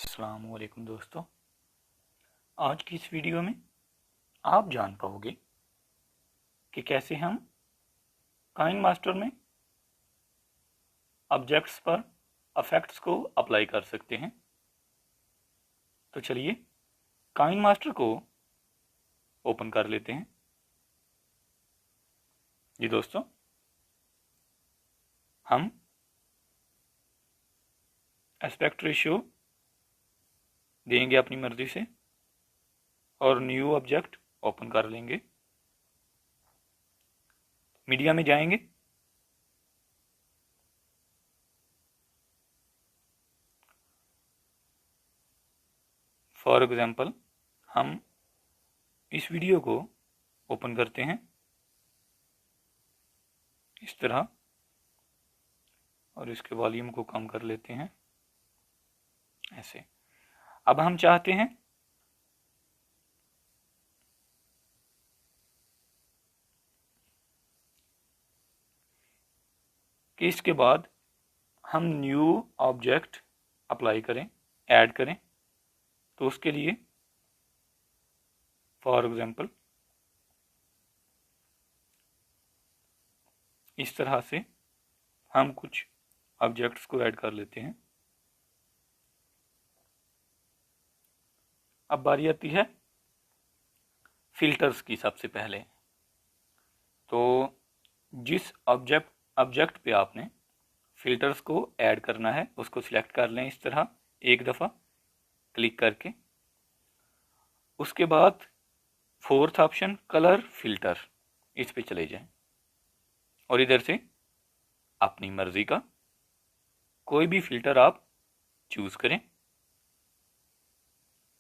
अस्सलाम वालेकुम दोस्तों। आज की इस वीडियो में आप जान पाओगे कि कैसे हम काइन मास्टर में ऑब्जेक्ट्स पर इफेक्ट्स को अप्लाई कर सकते हैं। तो चलिए काइन मास्टर को ओपन कर लेते हैं। जी दोस्तों, हम एस्पेक्ट रेशियो देंगे अपनी मर्जी से और न्यू ऑब्जेक्ट ओपन कर लेंगे। मीडिया में जाएंगे, फॉर एग्जांपल हम इस वीडियो को ओपन करते हैं इस तरह और इसके वॉल्यूम को कम कर लेते हैं ऐसे। अब हम चाहते हैं कि इसके बाद हम न्यू ऑब्जेक्ट अप्लाई करें, ऐड करें। तो उसके लिए फॉर एग्जांपल इस तरह से हम कुछ ऑब्जेक्ट्स को ऐड कर लेते हैं। अब बारी आती है फिल्टर्स की। सबसे पहले तो जिस ऑब्जेक्ट पे आपने फिल्टर्स को ऐड करना है उसको सिलेक्ट कर लें इस तरह एक दफ़ा क्लिक करके। उसके बाद फोर्थ ऑप्शन कलर फिल्टर, इस पे चले जाएं और इधर से अपनी मर्जी का कोई भी फिल्टर आप चूज करें।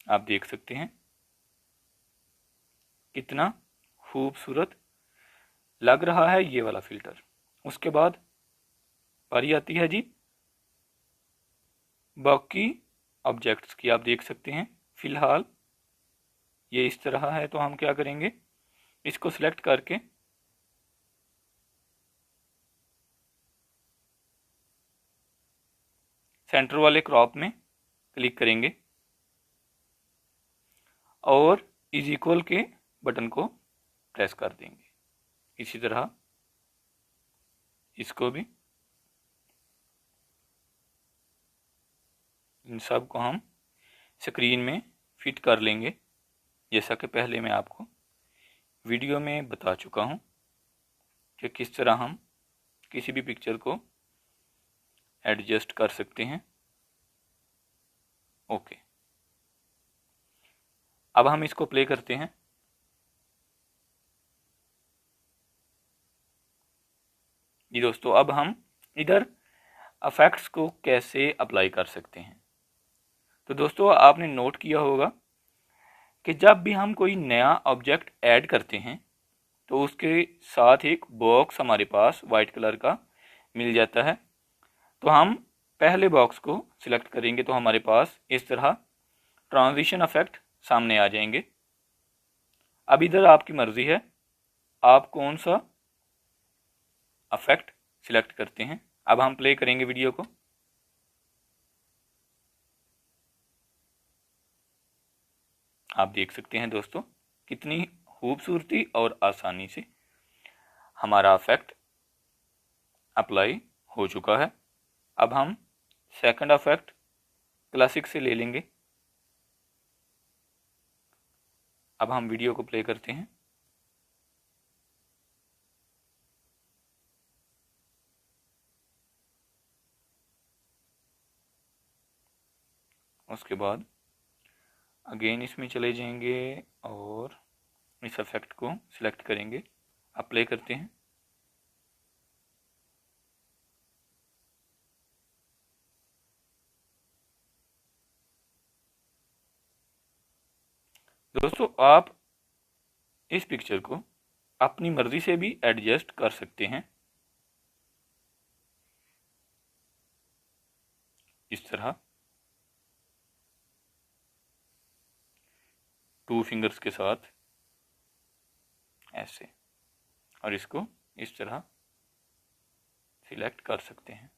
आप देख सकते हैं कितना खूबसूरत लग रहा है ये वाला फिल्टर। उसके बाद बारी आती है जी बाकी ऑब्जेक्ट्स की। आप देख सकते हैं फिलहाल ये इस तरह है, तो हम क्या करेंगे, इसको सिलेक्ट करके सेंटर वाले क्रॉप में क्लिक करेंगे और इज इक्वल के बटन को प्रेस कर देंगे। इसी तरह इसको भी, इन सब को हम स्क्रीन में फिट कर लेंगे, जैसा कि पहले मैं आपको वीडियो में बता चुका हूं कि किस तरह हम किसी भी पिक्चर को एडजस्ट कर सकते हैं। ओके, अब हम इसको प्ले करते हैं। जी दोस्तों, अब हम इधर इफेक्ट्स को कैसे अप्लाई कर सकते हैं। तो दोस्तों, आपने नोट किया होगा कि जब भी हम कोई नया ऑब्जेक्ट ऐड करते हैं तो उसके साथ एक बॉक्स हमारे पास वाइट कलर का मिल जाता है। तो हम पहले बॉक्स को सिलेक्ट करेंगे तो हमारे पास इस तरह ट्रांजिशन इफेक्ट सामने आ जाएंगे। अब इधर आपकी मर्जी है आप कौन सा इफेक्ट सिलेक्ट करते हैं। अब हम प्ले करेंगे वीडियो को। आप देख सकते हैं दोस्तों कितनी खूबसूरती और आसानी से हमारा इफेक्ट अप्लाई हो चुका है। अब हम सेकंड इफेक्ट क्लासिक से ले लेंगे। अब हम वीडियो को प्ले करते हैं। उसके बाद अगेन इसमें चले जाएंगे और इस इफेक्ट को सिलेक्ट करेंगे। अब प्ले करते हैं। दोस्तों, आप इस पिक्चर को अपनी मर्जी से भी एडजस्ट कर सकते हैं इस तरह टू फिंगर्स के साथ ऐसे, और इसको इस तरह सिलेक्ट कर सकते हैं।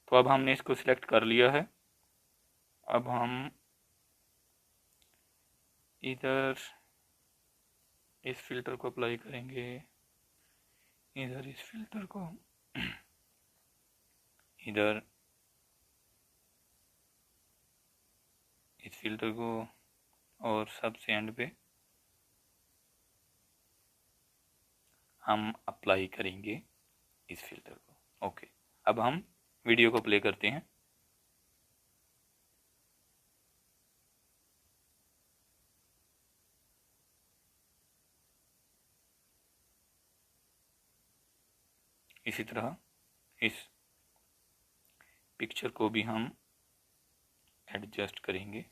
तो अब हमने इसको सिलेक्ट कर लिया है अब हम इधर इस फिल्टर को अप्लाई करेंगे, इधर इस फिल्टर को, इधर इस फिल्टर को, और सबसे एंड पे हम अप्लाई करेंगे इस फिल्टर को। ओके, अब हम वीडियो को प्ले करते हैं। इसी तरह इस पिक्चर को भी हम एडजस्ट करेंगे।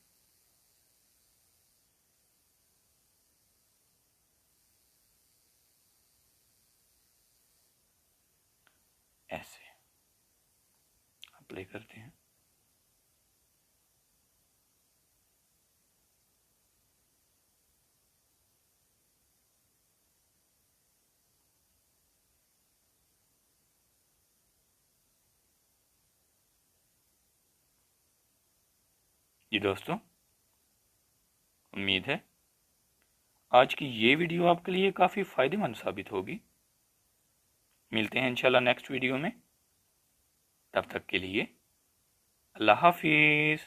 ऐसे अप्लाई करते हैं। जी दोस्तों, उम्मीद है आज की ये वीडियो आपके लिए काफ़ी फ़ायदेमंद साबित होगी। मिलते हैं इंशाल्लाह नेक्स्ट वीडियो में। तब तक के लिए अल्लाह हाफिज़।